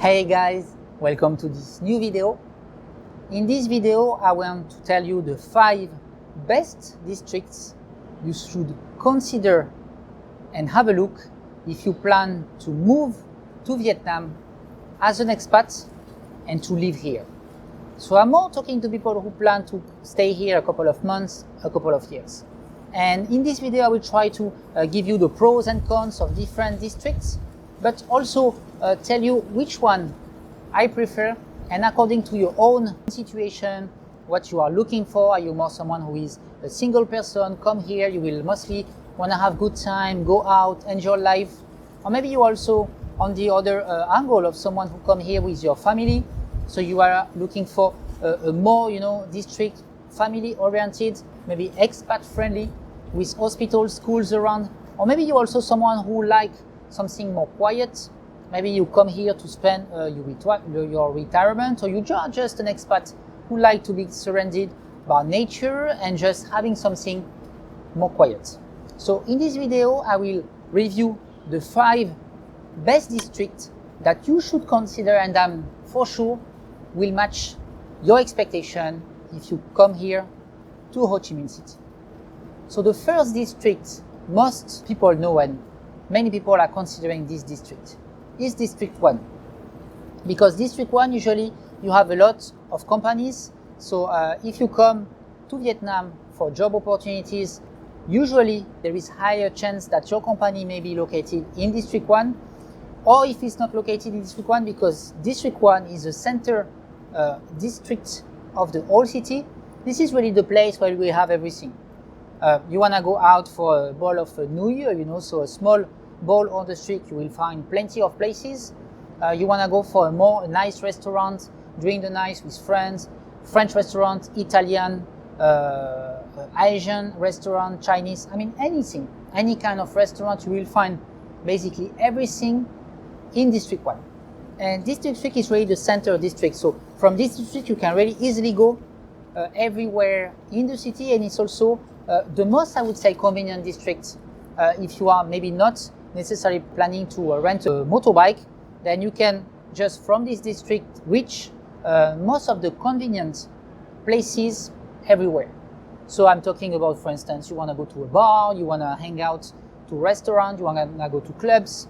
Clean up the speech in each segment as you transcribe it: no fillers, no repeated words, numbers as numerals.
Hey guys, welcome to this new video. In this video, I want to tell you the 5 best districts you should consider and have a look if you plan to move to Vietnam as an expat and to live here. So I'm more talking to people who plan to stay here a couple of months, a couple of years. And in this video, I will try to give you the pros and cons of different districts, but also tell you which one I prefer, and according to your own situation, what you are looking for. Are you more someone who is a single person, come here, you will mostly want to have good time, go out, enjoy life, or maybe you also on the other angle of someone who come here with your family, so you are looking for a more, district family oriented, maybe expat friendly, with hospitals, schools around, or maybe you also someone who like something more quiet. Maybe you come here to spend your retirement, or you are just an expat who like to be surrounded by nature and just having something more quiet. So in this video, I will review the 5 best districts that you should consider, and I'm for sure will match your expectation if you come here to Ho Chi Minh City. So the first district most people know, and many people are considering this district, is District 1. Because District 1, usually you have a lot of companies. So if you come to Vietnam for job opportunities, usually there is higher chance that your company may be located in District 1, or if it's not located in District 1, because District 1 is the center district of the whole city. This is really the place where we have everything. You want to go out for a bowl of New Year, so a small bowl on the street, you will find plenty of places. You want to go for a nice restaurant during the night with friends, French restaurant, Italian, Asian restaurant, Chinese, anything, any kind of restaurant, you will find basically everything in District 1. And this district is really the center district. So from this district, you can really easily go everywhere in the city, and it's also the most, I would say, convenient district. If you are maybe not necessarily planning to rent a motorbike, then you can just from this district reach most of the convenient places everywhere. So I'm talking about, for instance, you want to go to a bar, you want to hang out to a restaurant, you want to go to clubs.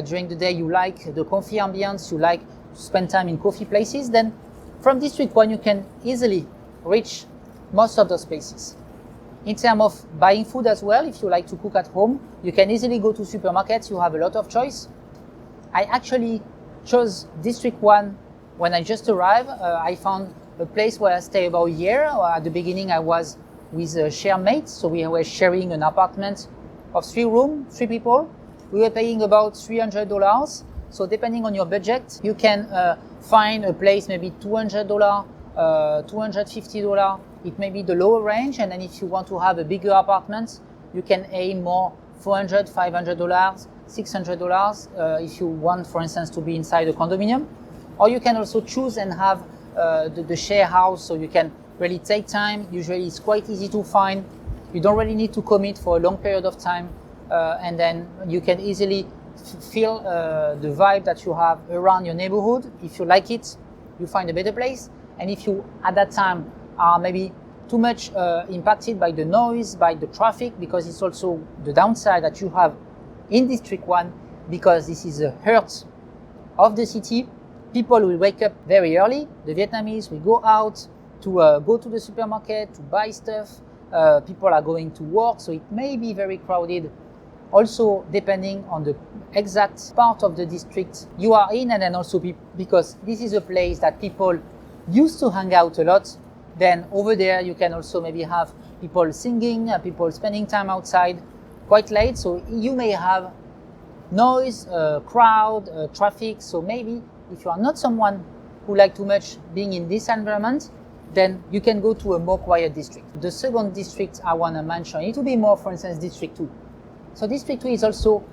During the day, you like the coffee ambience, you like to spend time in coffee places, then from District 1 you can easily reach most of those places. In terms of buying food as well, if you like to cook at home, you can easily go to supermarkets, you have a lot of choice. I actually chose District 1 when I just arrived. I found a place where I stay about a year. At the beginning I was with a share mate, so we were sharing an apartment of 3 rooms, 3 people. We were paying about $300. So depending on your budget, you can find a place maybe $200, $250. It may be the lower range, and then if you want to have a bigger apartment, you can aim more $400, $500, $600 if you want, for instance, to be inside a condominium. Or you can also choose and have the share house, so you can really take time. Usually it's quite easy to find. You don't really need to commit for a long period of time, and then you can easily feel the vibe that you have around your neighborhood. If you like it, you find a better place. And if you at that time are maybe too much impacted by the noise, by the traffic, because it's also the downside that you have in District 1, because this is the heart of the city. People will wake up very early. The Vietnamese will go out to go to the supermarket to buy stuff. People are going to work, so it may be very crowded. Also, depending on the exact part of the district you are in, and then also because this is a place that people used to hang out a lot, then over there you can also maybe have people singing, people spending time outside quite late. So you may have noise, crowd, traffic. So maybe if you are not someone who like too much being in this environment, then you can go to a more quiet district. The second district I want to mention, it will be more, for instance, District 2. So District 2 is also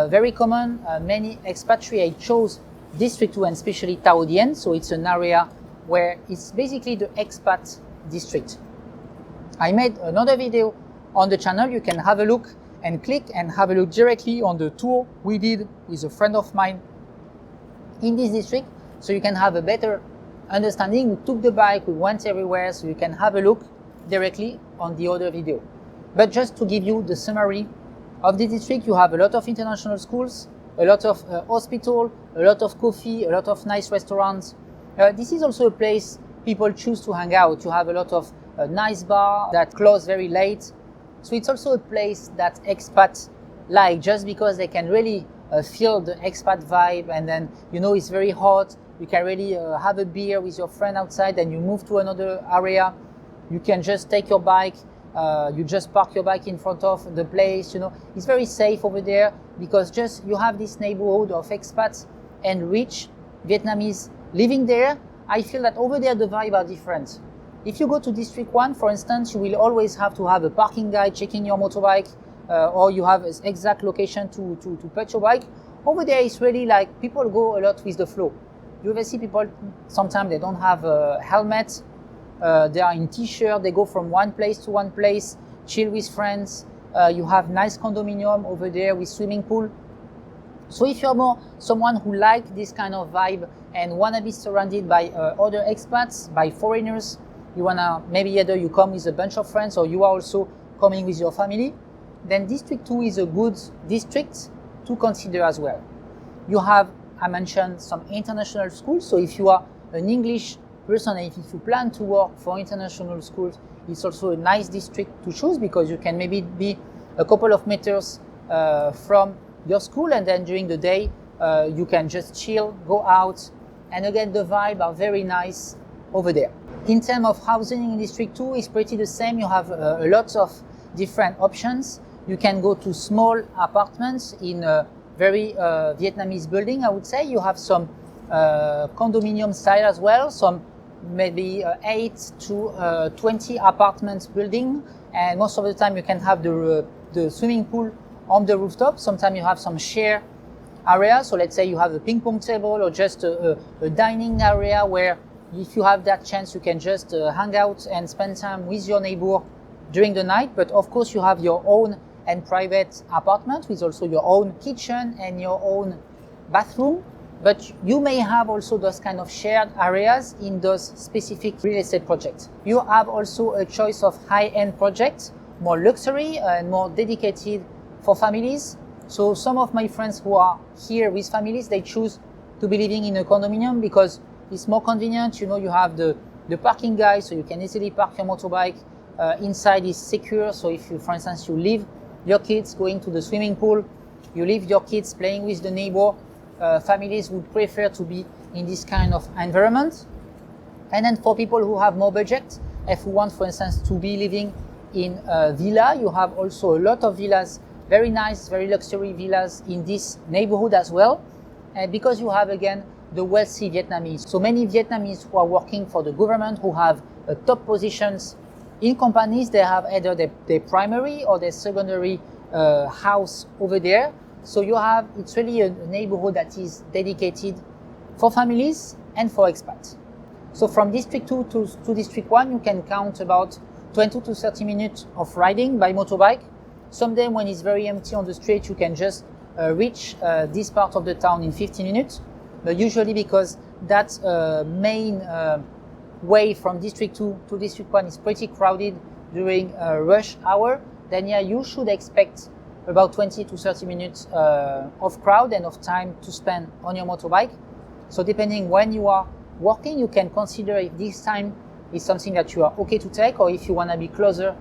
very common. Many expatriates chose District 2, and especially Tao Dien. So it's an area where it's basically the expat district. I made another video on the channel. You can have a look and click and have a look directly on the tour we did with a friend of mine in this district. so you can have a better understanding. We took the bike, we went everywhere, so you can have a look directly on the other video. But just to give you the summary of the district, you have a lot of international schools, a lot of hospital, a lot of coffee, a lot of nice restaurants. This is also a place people choose to hang out. You have a lot of nice bar that close very late. So it's also a place that expats like, just because they can really feel the expat vibe, and then it's very hot. You can really have a beer with your friend outside, and you move to another area. You can just take your bike. You just park your bike in front of the place. It's very safe over there because just you have this neighborhood of expats and rich Vietnamese living there. I feel that over there the vibe are different. If you go to District 1, for instance, you will always have to have a parking guy checking your motorbike, or you have an exact location to put your bike. Over there it's really like people go a lot with the flow. You will see people, sometimes they don't have a helmet. They are in t-shirt, they go from one place to one place, chill with friends. You have nice condominium over there with swimming pool. So if you're more someone who like this kind of vibe and wanna be surrounded by other expats, by foreigners, you wanna, maybe either you come with a bunch of friends or you are also coming with your family, then District 2 is a good district to consider as well. You have, I mentioned, some international schools, so if you are an English person, if you plan to work for international schools, it's also a nice district to choose because you can maybe be a couple of meters from your school, and then during the day you can just chill, go out, and again the vibe are very nice over there. In terms of housing in District 2, it's pretty the same. You have a lot of different options. You can go to small apartments in a very Vietnamese building, I would say. You have some condominium style as well, some maybe 8 to 20 apartments building, and most of the time you can have the swimming pool on the rooftop. Sometimes you have some share area, so let's say you have a ping pong table or just a dining area where if you have that chance you can just hang out and spend time with your neighbor during the night. But of course you have your own and private apartment with also your own kitchen and your own bathroom. But you may have also those kind of shared areas in those specific real estate projects. You have also a choice of high-end projects, more luxury and more dedicated for families. So some of my friends who are here with families, they choose to be living in a condominium because it's more convenient. You have the parking guy, so you can easily park your motorbike. Inside is secure, so if you, for instance, you leave your kids going to the swimming pool, you leave your kids playing with the neighbor, families would prefer to be in this kind of environment. And then for people who have more budget, if you want, for instance, to be living in a villa, you have also a lot of villas, very nice, very luxury villas in this neighborhood as well. And because you have, again, the wealthy Vietnamese. So many Vietnamese who are working for the government, who have top positions in companies, they have either their primary or their secondary house over there. So you have, it's really a neighborhood that is dedicated for families and for expats. So from District 2 to District 1, you can count about 20 to 30 minutes of riding by motorbike. Someday when it's very empty on the street, you can just reach this part of the town in 15 minutes. But usually because that main way from District 2 to District 1 is pretty crowded during rush hour, then yeah, you should expect about 20 to 30 minutes of crowd and of time to spend on your motorbike. So depending when you are working, you can consider if this time is something that you are okay to take, or if you want to be closer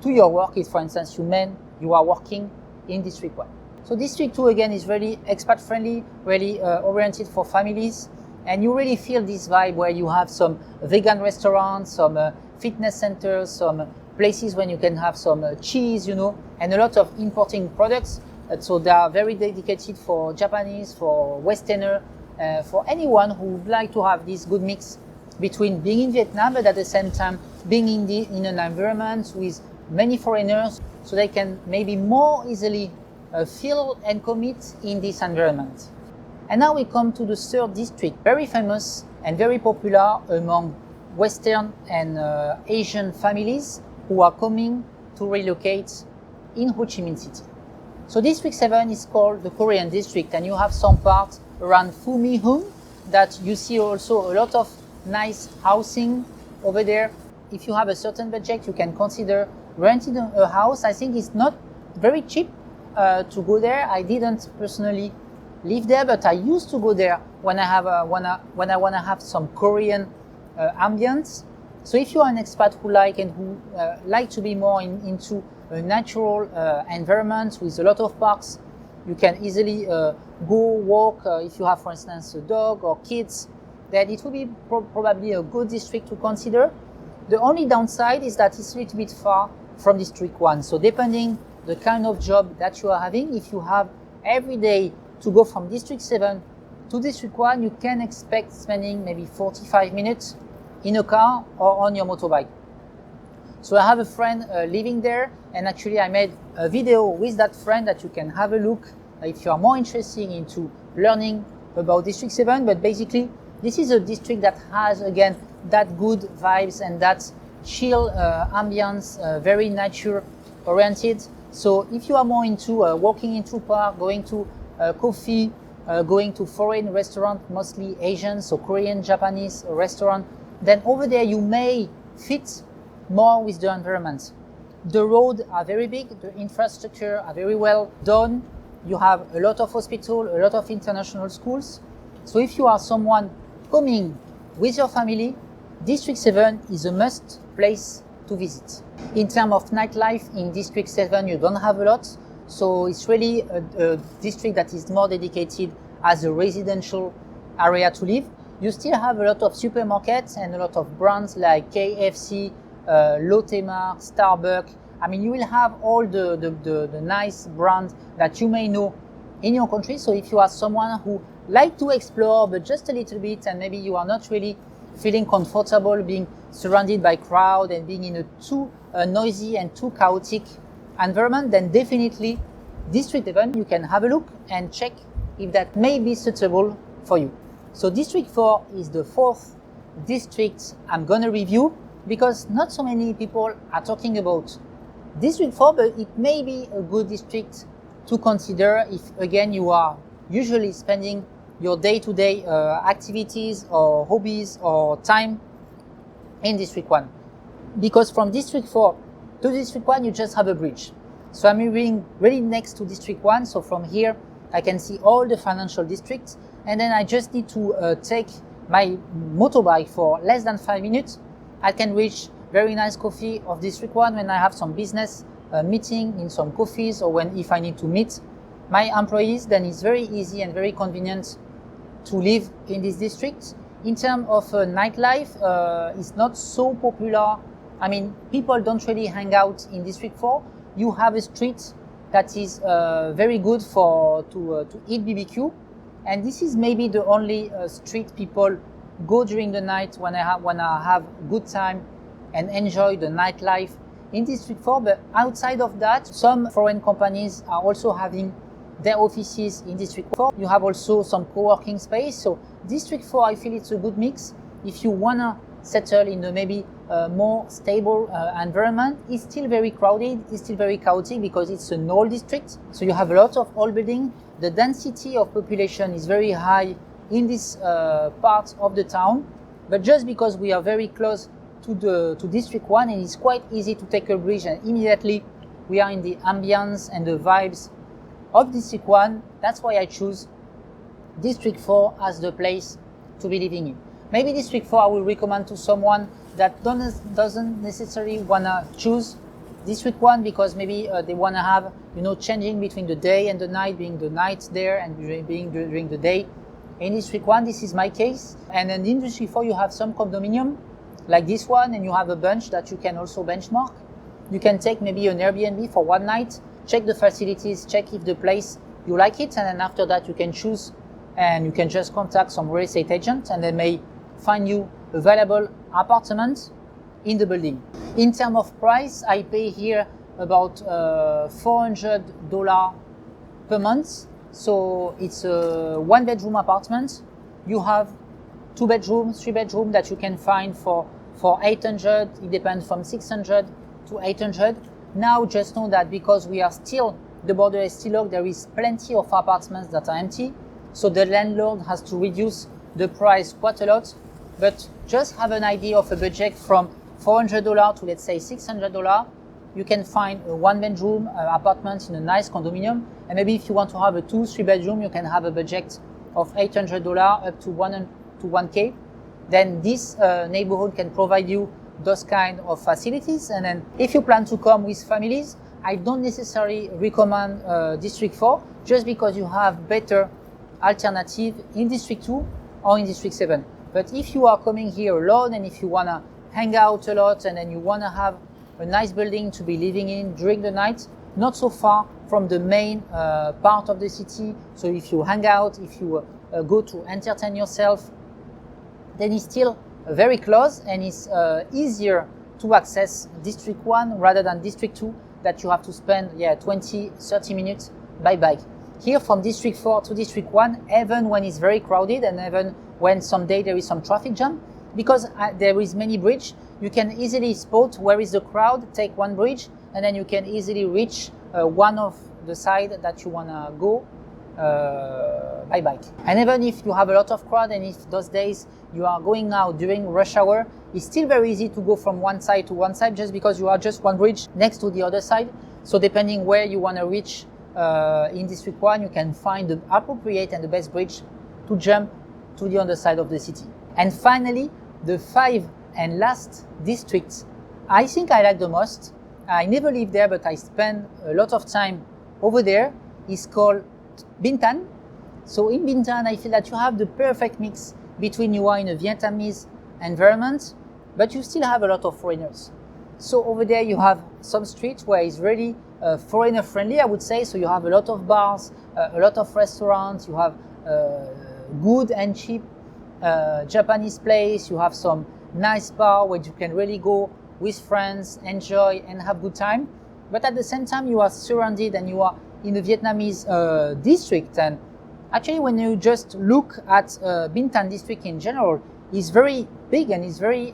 to your work, if for instance you are working in District 1. So District 2 again is really expat friendly, really oriented for families, and you really feel this vibe where you have some vegan restaurants, some fitness centers, some places when you can have some cheese, and a lot of importing products. So they are very dedicated for Japanese, for Westerner, for anyone who would like to have this good mix between being in Vietnam, but at the same time being in an environment with many foreigners, so they can maybe more easily feel and commit in this environment. And now we come to the third district, very famous and very popular among Western and Asian families who are coming to relocate in Ho Chi Minh City. So District 7 is called the Korean district, and you have some part around Phu My Hung that you see also a lot of nice housing over there. If you have a certain budget, you can consider renting a house. I think it's not very cheap to go there. I didn't personally live there, but I used to go there when I want to have some Korean ambience. So if you are an expat who like to be more into a natural environment with a lot of parks, you can easily go walk. If you have, for instance, a dog or kids, then it will be probably a good district to consider. The only downside is that it's a little bit far from District 1. So depending the kind of job that you are having, if you have every day to go from District 7 to District 1, you can expect spending maybe 45 minutes in a car or on your motorbike. So I have a friend living there, and actually I made a video with that friend that you can have a look if you are more interested into learning about District 7. But basically, this is a district that has, again, that good vibes and that chill ambience, very nature oriented. So if you are more into walking into park, going to coffee, going to foreign restaurant, mostly Asian, so Korean, Japanese restaurant, then over there you may fit more with the environment. The roads are very big, the infrastructure are very well done. You have a lot of hospitals, a lot of international schools. So if you are someone coming with your family, District 7 is a must place to visit. In terms of nightlife in District 7, you don't have a lot. So it's really a district that is more dedicated as a residential area to live. You still have a lot of supermarkets and a lot of brands like KFC, Lotte Mart, Starbucks. I mean, you will have all the nice brands that you may know in your country. So if you are someone who like to explore, but just a little bit, and maybe you are not really feeling comfortable being surrounded by crowd and being in a too noisy and too chaotic environment, then definitely District 7, you can have a look and check if that may be suitable for you. So District 4 is the fourth district I'm gonna review, because not so many people are talking about District 4, but it may be a good district to consider if, again, you are usually spending your day-to-day activities or hobbies or time in District 1. Because from District 4 to District 1, you just have a bridge. So I'm living really next to District 1, so from here I can see all the financial districts, and then I just need to take my motorbike for less than 5 minutes. I can reach very nice coffee of District 1 when I have some business meeting in some coffees, or if I need to meet my employees, then it's very easy and very convenient to live in this district. In terms of nightlife, it's not so popular. I mean, people don't really hang out in District 4. You have a street that is very good to eat BBQ, and this is maybe the only street people go during the night when I have good time and enjoy the nightlife in District 4. But outside of that, some foreign companies are also having their offices in District 4. You have also some co-working space. So District 4, I feel it's a good mix. If you wanna settle in a maybe more stable environment, it's still very crowded, it's still very chaotic because it's an old district. So you have a lot of old buildings. The density of population is very high in this part of the town. But just because we are very close to District 1, and it's quite easy to take a bridge, and immediately we are in the ambience and the vibes of District 1, that's why I choose District 4 as the place to be living in. Maybe District 4 I will recommend to someone that doesn't necessarily want to choose District 1 because maybe they want to have, changing between the day and the night, being the night there and being during the day. In District 1, this is my case. And in District 4, you have some condominium like this one, and you have a bunch that you can also benchmark. You can take maybe an Airbnb for one night, check the facilities, check if the place you like it, and then after that you can choose, and you can just contact some real estate agent and they may find you available apartments in the building. In terms of price, I pay here about $400 per month. So it's a 1-bedroom apartment. You have 2 bedrooms, 3 bedrooms that you can find for 800. It depends from 600 to 800. Now just know that because the border is still locked, there is plenty of apartments that are empty. So the landlord has to reduce the price quite a lot, but just have an idea of a budget from $400 to, let's say, $600. You can find a one-bedroom apartment in a nice condominium, and maybe if you want to have a 2-3 bedroom, you can have a budget of $800 up to $1K. Then this neighborhood can provide you those kind of facilities. And then if you plan to come with families, I don't necessarily recommend District 4, just because you have better alternative in District 2 or in District 7. But if you are coming here alone, and if you want to hang out a lot, and then you want to have a nice building to be living in during the night, not so far from the main part of the city. So if you hang out, if you go to entertain yourself, then it's still very close, and it's easier to access District 1 rather than District 2, that you have to spend 20-30 minutes by bike. Here from District 4 to District 1, even when it's very crowded, and even when someday there is some traffic jam, because there is many bridges, you can easily spot where is the crowd, take one bridge, and then you can easily reach one of the side that you want to go by bike. And even if you have a lot of crowd, and if those days you are going out during rush hour, it's still very easy to go from one side to one side, just because you are just one bridge next to the other side. So depending where you want to reach in District 1, you can find the appropriate and the best bridge to jump to the other side of the city. And finally, the 5th and last district I think I like the most. I never lived there, but I spend a lot of time over there. It's called Binh. So in Binh, I feel that you have the perfect mix between you are in a Vietnamese environment, but you still have a lot of foreigners. So over there you have some streets where it's really foreigner friendly, I would say. So you have a lot of bars, a lot of restaurants, you have good and cheap Japanese place, you have some nice bar where you can really go with friends, enjoy and have good time. But at the same time you are surrounded and you are in the Vietnamese district. And actually when you just look at Binh Thanh district in general, it's very big and it's very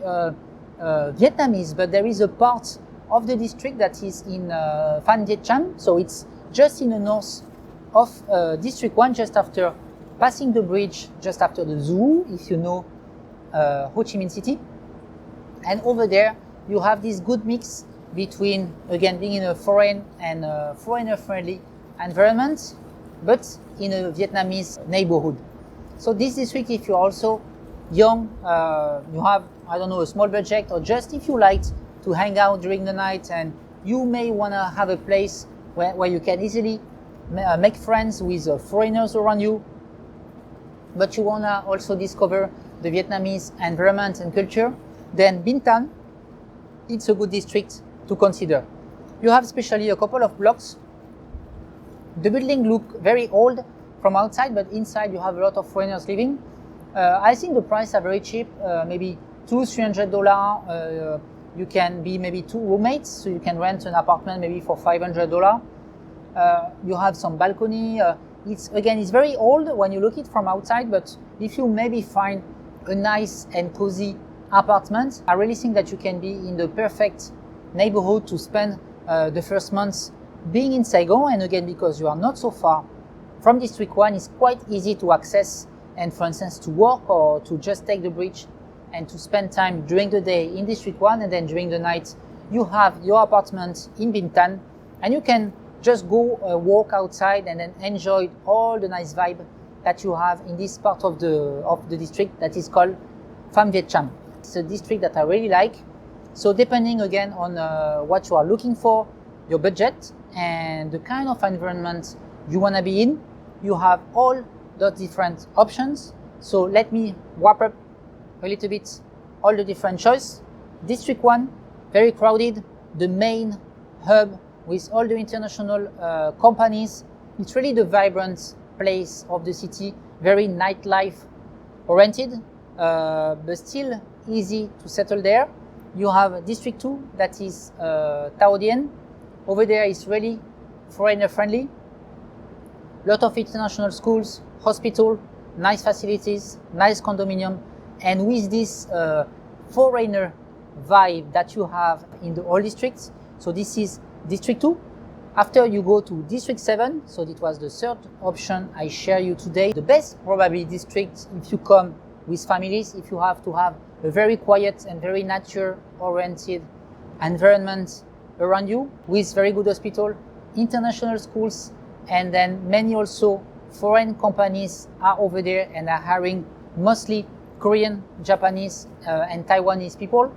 Vietnamese, but there is a part of the district that is in Phan Viet Cham, so it's just in the north of District 1, just after passing the bridge, just after the zoo, if you know Ho Chi Minh City. And over there you have this good mix between, again, being in a foreign and foreigner-friendly environment, but in a Vietnamese neighborhood. So this district, if you're also young, you have, I don't know, a small budget, or just if you like to hang out during the night and you may want to have a place where you can easily make friends with foreigners around you, but you want to also discover the Vietnamese environment and culture, then Binh Thanh, it's a good district to consider. You have especially a couple of blocks. The building look very old from outside, but inside you have a lot of foreigners living. I think the prices are very cheap, maybe $200-300. You can be maybe two roommates, so you can rent an apartment maybe for $500. You have some balcony. It's very old when you look it from outside, but if you maybe find a nice and cozy apartment, I really think that you can be in the perfect neighborhood to spend the first months being in Saigon. And again, because you are not so far from District 1, it's quite easy to access and, for instance, to work or to just take the bridge and to spend time during the day in District 1, and then during the night you have your apartment in Binh Thanh, and you can just go walk outside and then enjoy all the nice vibe that you have in this part of the district that is called Phan Viet Cham. It's a district that I really like. So depending again on what you are looking for, your budget and the kind of environment you want to be in, you have all the different options. So let me wrap up a little bit all the different choices. District 1, very crowded, the main hub with all the international companies. It's really the vibrant place of the city, very nightlife oriented, but still easy to settle there. You have District 2, that is Tao Dien. Over there is really foreigner friendly. Lot of international schools, hospital, nice facilities, nice condominium, and with this foreigner vibe that you have in the all districts. So this is District 2. After you go to District 7, so it was the third option I share you today. The best probably district if you come with families, if you have to have a very quiet and very nature-oriented environment around you, with very good hospital, international schools, and then many also foreign companies are over there and are hiring mostly Korean, Japanese, and Taiwanese people.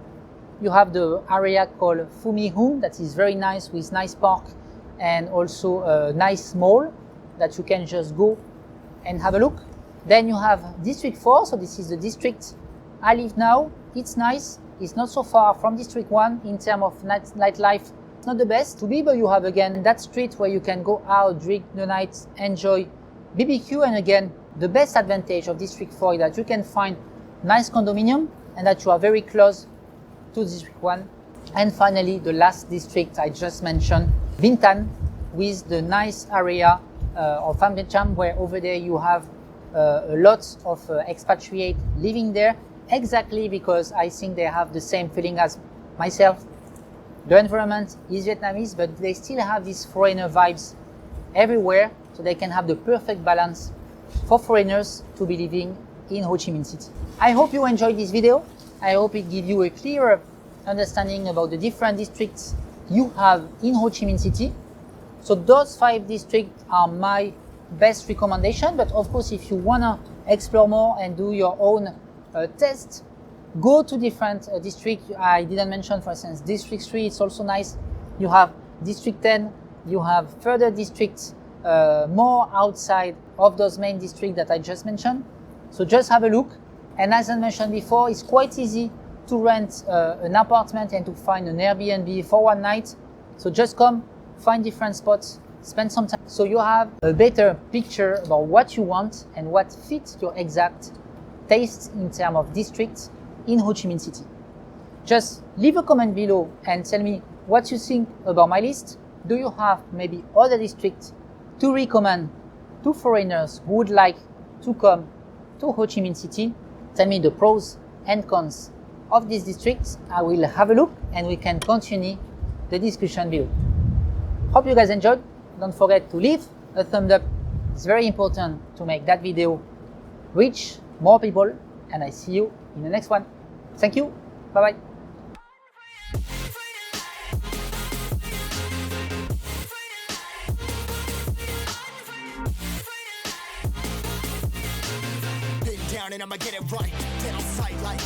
You have the area called Fumi-hun that is very nice, with nice park and also a nice mall that you can just go and have a look. Then you have District 4, so this is the district I live now. It's nice, it's not so far from District 1 in terms of nightlife. It's not the best to be, but you have again that street where you can go out, drink the night, enjoy BBQ, and again, the best advantage of District 4 is that you can find nice condominium and that you are very close to District 1. And finally, the last district I just mentioned, Bintan, with the nice area of Famdecham, where over there you have a lot of expatriates living there, exactly because I think they have the same feeling as myself. The environment is Vietnamese, but they still have these foreigner vibes everywhere, so they can have the perfect balance for foreigners to be living in Ho Chi Minh City. I hope you enjoyed this video. I hope it gives you a clearer understanding about the different districts you have in Ho Chi Minh City. So those 5 districts are my best recommendation, but of course if you wanna explore more and do your own test, go to different districts. I didn't mention, for instance, District 3, it's also nice. You have District 10, you have further districts more outside of those main districts that I just mentioned. So just have a look. And as I mentioned before, it's quite easy to rent an apartment and to find an Airbnb for one night. So just come, find different spots, spend some time, so you have a better picture about what you want and what fits your exact taste in terms of districts in Ho Chi Minh City. Just leave a comment below and tell me what you think about my list. Do you have maybe other districts to recommend to foreigners who would like to come to Ho Chi Minh City? Tell me the pros and cons of these districts. I will have a look and we can continue the discussion below. Hope you guys enjoyed. Don't forget to leave a thumbs up. It's very important to make that video reach more people, and I see you in the next one. Thank you. Bye bye. Been down and I'ma get it right. Get on sight like